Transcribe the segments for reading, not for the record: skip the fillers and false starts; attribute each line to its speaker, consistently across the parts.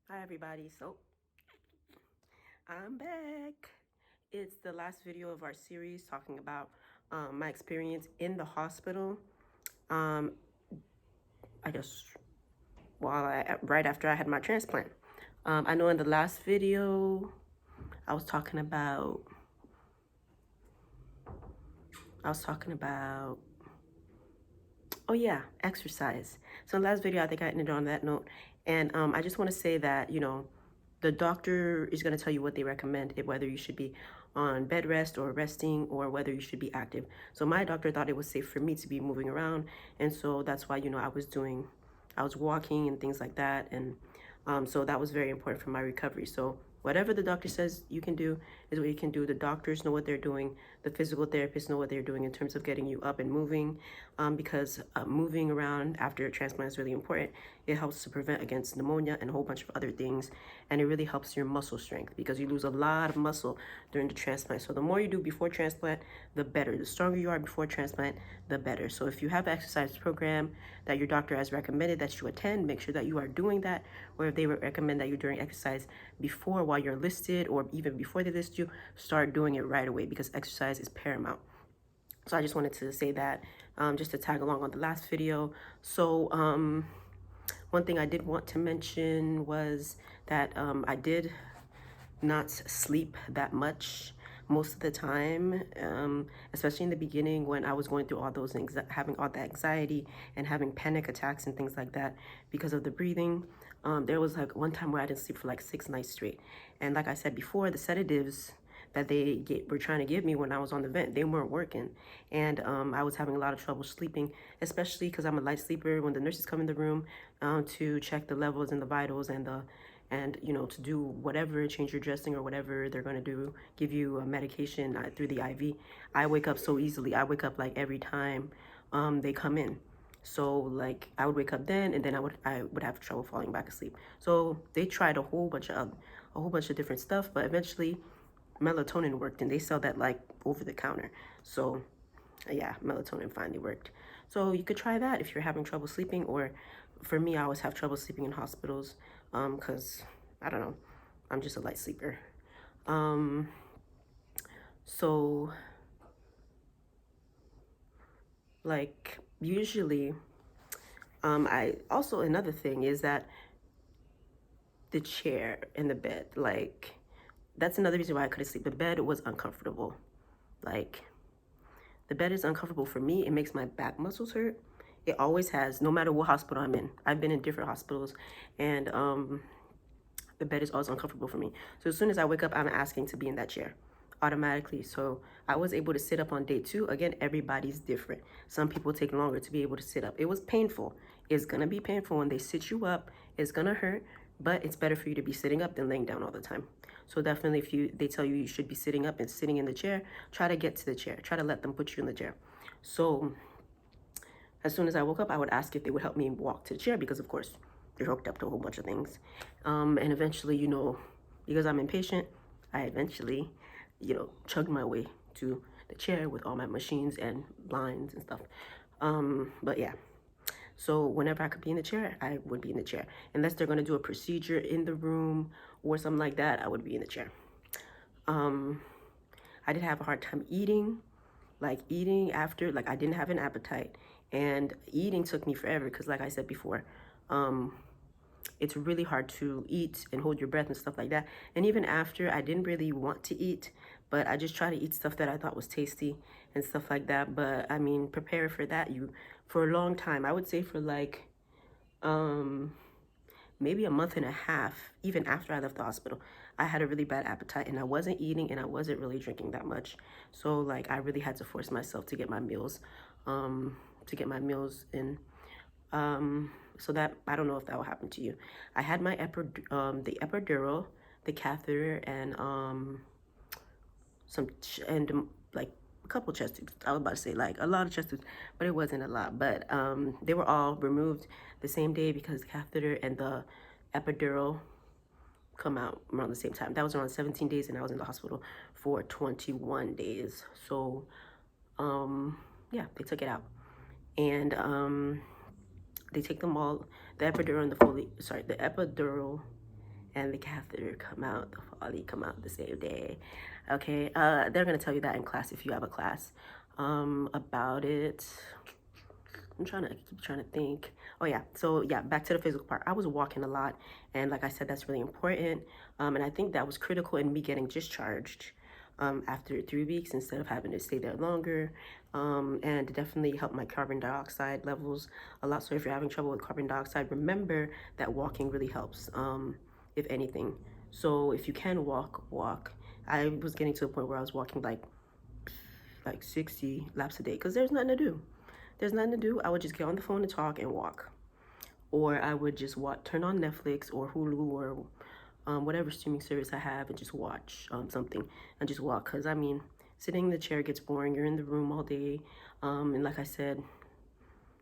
Speaker 1: Hi everybody, so I'm back. It's the last video of our series talking about my experience in the hospital. I guess right after I had my transplant. I know in the last video I was talking about oh yeah, exercise. So in the last video I think I ended on that note, and I just want to say that the doctor is going to tell you what they recommend, whether you should be on bed rest or resting, or whether you should be active. So my doctor thought it was safe for me to be moving around, and so that's why I was walking and things like that, and so that was very important for my recovery. So whatever the doctor says you can do is what you can do. The doctors know what they're doing. The physical therapists know what they're doing in terms of getting you up and moving, because moving around after a transplant is really important. It helps to prevent against pneumonia and a whole bunch of other things, and it really helps your muscle strength because you lose a lot of muscle during the transplant. So the more you do before transplant, the better. The stronger you are before transplant, the better. So if you have an exercise program that your doctor has recommended that you attend, make sure that you are doing that. Or if they recommend that you're doing exercise before, while you're listed, or even before they list you, start doing it right away because exercise is paramount. So I just wanted to say that, just to tag along on the last video. So one thing I did want to mention was that I did not sleep that much most of the time, especially in the beginning when I was going through all those having all that anxiety and having panic attacks and things like that because of the breathing. There was like one time where I didn't sleep for like 6 nights straight. And like I said before, the sedatives that were trying to give me when I was on the vent, they weren't working. And I was having a lot of trouble sleeping, especially because I'm a light sleeper. When the nurses come in the room to check the levels and the vitals and to do whatever, change your dressing or whatever they're going to do, give you a medication through the IV, I wake up so easily. I wake up like every time they come in. So like I would wake up then, and then I would have trouble falling back asleep. So they tried a whole bunch of different stuff, but eventually melatonin worked, and they sell that like over the counter. So yeah, melatonin finally worked. So you could try that if you're having trouble sleeping. Or for me, I always have trouble sleeping in hospitals because I don't know, I'm just a light sleeper. So like usually I also, another thing is that the chair and the bed, like that's another reason why I couldn't sleep. The bed was uncomfortable. Like the bed is uncomfortable for me. It makes my back muscles hurt. It always has, no matter what hospital I'm in. I've been in different hospitals, and the bed is always uncomfortable for me. So as soon as I wake up, I'm asking to be in that chair automatically. So I was able to sit up on day 2. Again, everybody's different. Some people take longer to be able to sit up. It was painful. It's gonna be painful when they sit you up. It's gonna hurt, but it's better for you to be sitting up than laying down all the time. So definitely, if they tell you you should be sitting up and sitting in the chair, try to get to the chair. Try to let them put you in the chair. So as soon as I woke up, I would ask if they would help me walk to the chair because, of course, they're hooked up to a whole bunch of things. And eventually, because I'm impatient, I eventually, chugged my way to the chair with all my machines and blinds and stuff. But yeah, so whenever I could be in the chair, I would be in the chair. Unless they're going to do a procedure in the room or something like that, I would be in the chair. I did have a hard time eating. Like eating after, like I didn't have an appetite, and eating took me forever because, like I said before, it's really hard to eat and hold your breath and stuff like that. And even after, I didn't really want to eat, but I just try to eat stuff that I thought was tasty and stuff like that. But I mean, prepare for that. For a long time, I would say for like maybe a month and a half, even after I left the hospital, I had a really bad appetite, and I wasn't eating and I wasn't really drinking that much. So like I really had to force myself to get my meals, in. So that, I don't know if that will happen to you. I had my the epidural, the catheter, and like a couple chest tubes. I was about to say like a lot of chest tubes, but it wasn't a lot. But they were all removed the same day because the catheter and the epidural come out around the same time. That was around 17 days, and I was in the hospital for 21 days. So yeah, they took it out, and they take them all, the epidural and the the epidural and the catheter come out, the Foley come out the same day. Okay, they're gonna tell you that in class if you have a class about it. I'm keep trying to think. Oh yeah, so yeah, back to the physical part. I was walking a lot, and like I said, that's really important. And I think that was critical in me getting discharged after 3 weeks instead of having to stay there longer. And definitely helped my carbon dioxide levels a lot. So if you're having trouble with carbon dioxide, remember that walking really helps, if anything. So if you can walk, walk. I was getting to a point where I was walking like 60 laps a day because there's nothing to do. There's nothing to do. I would just get on the phone and talk and walk. Or I would just turn on Netflix or Hulu or whatever streaming service I have and just watch something and just walk. Because, I mean, sitting in the chair gets boring. You're in the room all day. And like I said,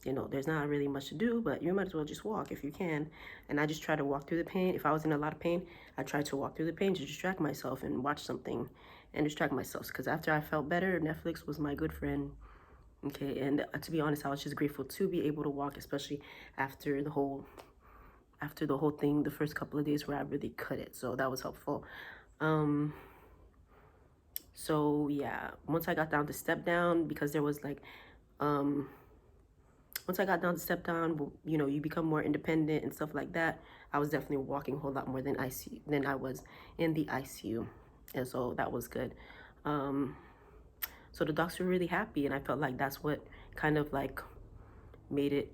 Speaker 1: you know, there's not really much to do, but you might as well just walk if you can. And I just try to walk through the pain. If I was in a lot of pain, I tried to walk through the pain to distract myself and watch something and distract myself. Because after I felt better, Netflix was my good friend. Okay, and to be honest, I was just grateful to be able to walk, especially after the whole thing, the first couple of days where I really couldn't. So that was helpful. So yeah, once I got down to step down, because there was like, once I got down to step down, you know, you become more independent and stuff like that. I was definitely walking a whole lot more than I was in the ICU, and so that was good. So the docs were really happy, and I felt like that's what kind of like made it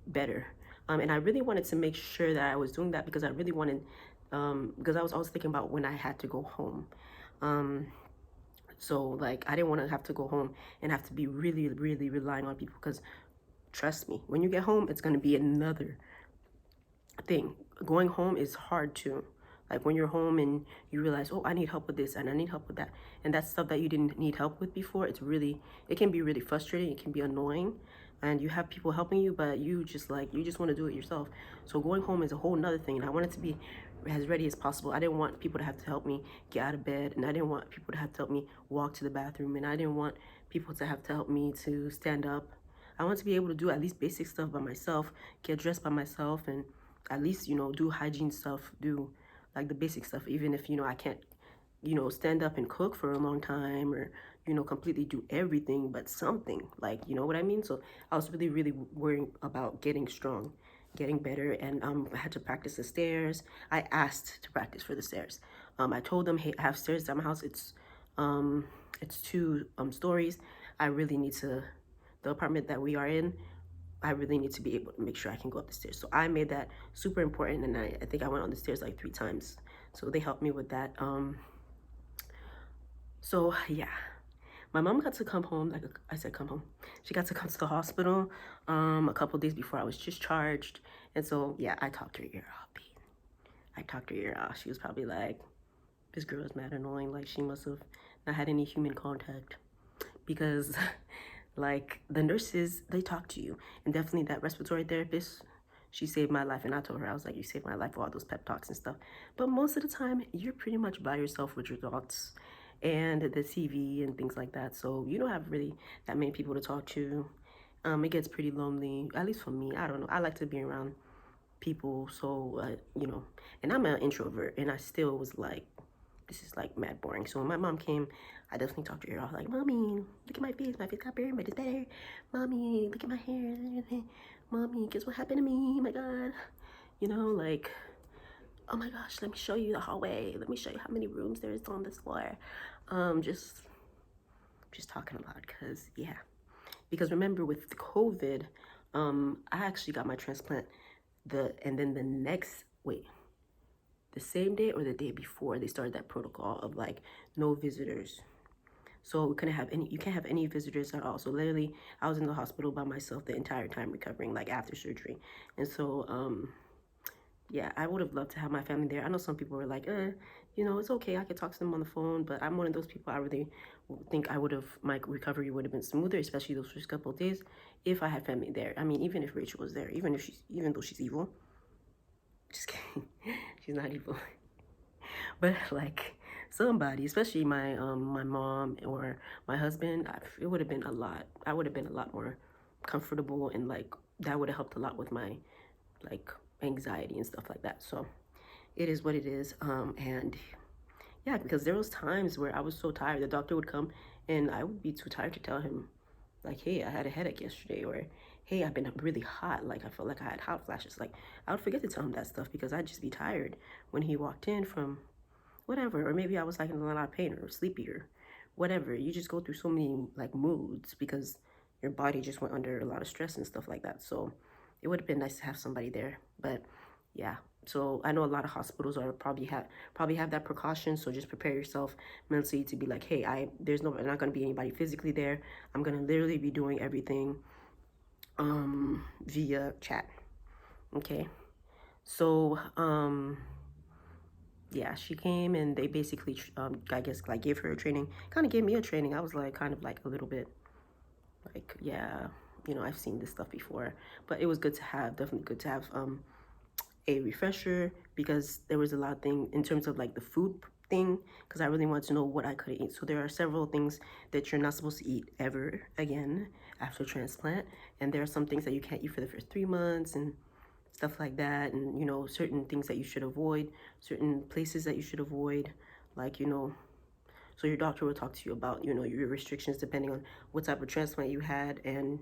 Speaker 1: better. And I really wanted to make sure that I was doing that because I really wanted, because I was always thinking about when I had to go home. So like I didn't want to have to go home and have to be really, really relying on people because trust me, when you get home, it's going to be another thing. Going home is hard too. Like when you're home and you realize, oh, I need help with this and I need help with that. And that's stuff that you didn't need help with before. It can be really frustrating. It can be annoying. And you have people helping you, but you just want to do it yourself. So going home is a whole nother thing. And I wanted to be as ready as possible. I didn't want people to have to help me get out of bed. And I didn't want people to have to help me walk to the bathroom. And I didn't want people to have to help me to stand up. I want to be able to do at least basic stuff by myself, get dressed by myself, and at least, you know, do hygiene stuff, do like the basic stuff, even if, you know, I can't, you know, stand up and cook for a long time or, you know, completely do everything, but something, like, you know what I mean? So I was really, really worrying about getting strong, getting better, and I had to practice the stairs. I asked to practice for the stairs. I told them, hey, I have stairs at my house. It's 2 stories. I really need to, the apartment that we are in, I really need to be able to make sure I can go up the stairs. So I made that super important, and I think I went on the stairs like 3 times. So they helped me with that. So yeah, my mom got to come home. Like I said, come home. She got to come to the hospital a couple days before I was discharged. And so yeah, I talked her ear off. I talked her ear off. She was probably like, this girl is mad annoying. Like she must have not had any human contact because like the nurses, they talk to you, and definitely that respiratory therapist, she saved my life. And I told her, I was like, you saved my life with all those pep talks and stuff. But most of the time, you're pretty much by yourself with your thoughts and the TV and things like that. So you don't have really that many people to talk to. It gets pretty lonely, at least for me. I don't know. I like to be around people. So, you know, and I'm an introvert, and I still was like, this is like mad boring. So when my mom came, I definitely talked to her. I was like, Mommy, look at my face. My face got buried, but it's better. Mommy, look at my hair. Mommy, guess what happened to me? Oh my God. You know, like, oh my gosh, let me show you the hallway. Let me show you how many rooms there is on this floor. Just talking a lot because, yeah. Because remember with COVID, I actually got my transplant and then the same day or the day before they started that protocol of like no visitors. So we couldn't have you can't have any visitors at all. So literally I was in the hospital by myself the entire time recovering, like after surgery. And so yeah, I would have loved to have my family there. I know some people were like, you know, it's okay, I could talk to them on the phone, but I'm one of those people. I really think my recovery would have been smoother, especially those first couple of days, if I had family there. I mean, even if Rachel was there, even though she's evil. Just kidding. She's not evil. But like somebody, especially my mom or my husband, it would have been a lot. I would have been a lot more comfortable, and like that would have helped a lot with my like anxiety and stuff like that. So it is what it is. And yeah, because there was times where I was so tired, the doctor would come and I would be too tired to tell him, like, hey, I had a headache yesterday, or hey, I've been really hot, like I felt like I had hot flashes. Like, I would forget to tell him that stuff because I'd just be tired when he walked in from whatever, or maybe I was like in a lot of pain or sleepy or whatever. You just go through so many like moods because your body just went under a lot of stress and stuff like that. So it would have been nice to have somebody there. But yeah, so I know a lot of hospitals are probably have that precaution. So just prepare yourself mentally to be like, hey, there's not going to be anybody physically there. I'm going to literally be doing everything via chat. Okay. So yeah, she came and they basically I guess like gave her a training, kind of gave me a training. I was like kind of like a little bit like, yeah, you know, I've seen this stuff before, but it was good to have, definitely good to have a refresher, because there was a lot of things in terms of like the food thing, because I really wanted to know what I could eat. So there are several things that you're not supposed to eat ever again after transplant, and there are some things that you can't eat for the first 3 months and stuff like that. And you know, certain things that you should avoid, certain places that you should avoid, like, you know, so your doctor will talk to you about, you know, your restrictions depending on what type of transplant you had, and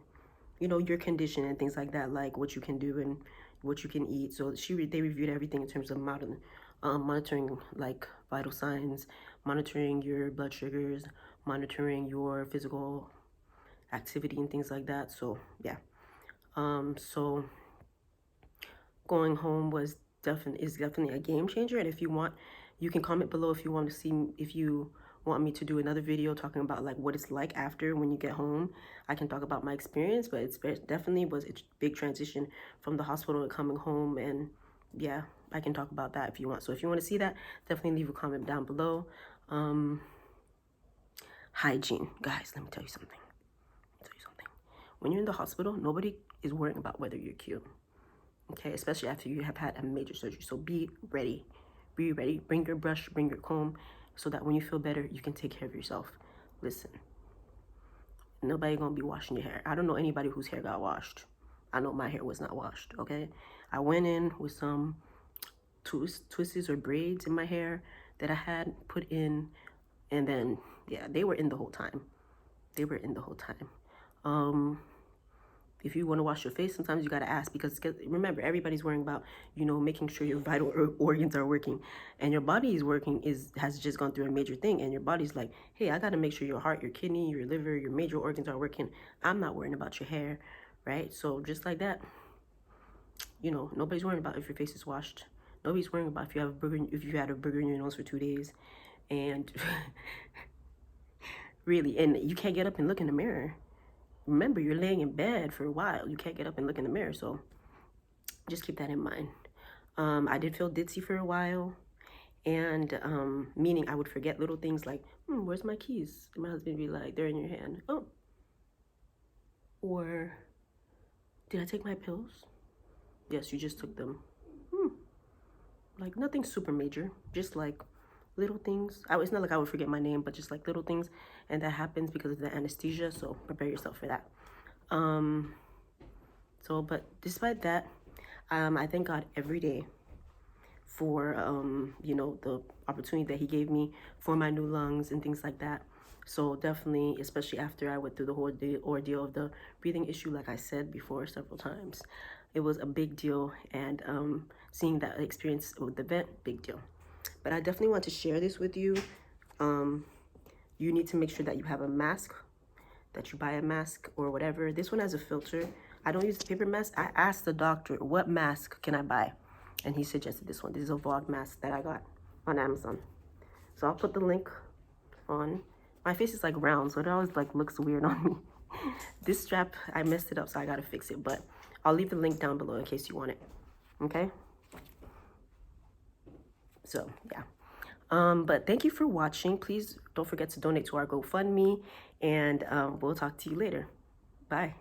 Speaker 1: you know, your condition and things like that, like what you can do and what you can eat. So they reviewed everything in terms of monitoring like vital signs, monitoring your blood sugars, monitoring your physical activity and things like that. So yeah, so going home was definitely a game changer. And if you want, you can comment below if you want to see, if you want me to do another video talking about like what it's like after when you get home. I can talk about my experience, but definitely was a big transition from the hospital to coming home. And yeah, I can talk about that if you want. So if you want to see that, definitely leave a comment down below. Hygiene, guys, let me tell you something. When you're in the hospital, nobody is worrying about whether you're cute. Okay, especially after you have had a major surgery. So be ready. Be ready. Bring your brush, bring your comb, so that when you feel better, you can take care of yourself. Listen, nobody gonna be washing your hair. I don't know anybody whose hair got washed. I know my hair was not washed, okay? I went in with some twists or braids in my hair that I had put in, and then, yeah, they were in the whole time. They were in the whole time. If you want to wash your face, sometimes you got to ask, because remember, everybody's worrying about, you know, making sure your vital organs are working, and your body is working, has just gone through a major thing, and your body's like, hey, I got to make sure your heart, your kidney, your liver, your major organs are working. I'm not worrying about your hair, right? So just like that, you know, nobody's worrying about if your face is washed. Nobody's worrying about if you had a booger in your nose for 2 days, and really, and you can't get up and look in the mirror. Remember, you're laying in bed for a while. You can't get up and look in the mirror, so just keep that in mind. I did feel ditzy for a while, and meaning I would forget little things like, where's my keys? And my husband would be like, they're in your hand. Oh. Or, did I take my pills? Yes, you just took them. Like nothing super major, just like little things. It's not like I would forget my name, but just like little things, and that happens because of the anesthesia, so prepare yourself for that. But despite that, I thank God every day for you know, the opportunity that he gave me for my new lungs and things like that. So definitely, especially after I went through the whole ordeal of the breathing issue, like I said before several times, it was a big deal. And seeing that experience with the vent, big deal. But I definitely want to share this with you. You need to make sure that you have a mask, that you buy a mask or whatever. This one has a filter. I don't use the paper mask. I asked the doctor, what mask can I buy? And he suggested this one. This is a Vlog mask that I got on Amazon. So I'll put the link on. My face is like round, so it always like looks weird on me. This strap, I messed it up, so I gotta fix it. But I'll leave the link down below in case you want it. Okay? So, yeah. But thank you for watching. Please don't forget to donate to our GoFundMe, and we'll talk to you later. Bye.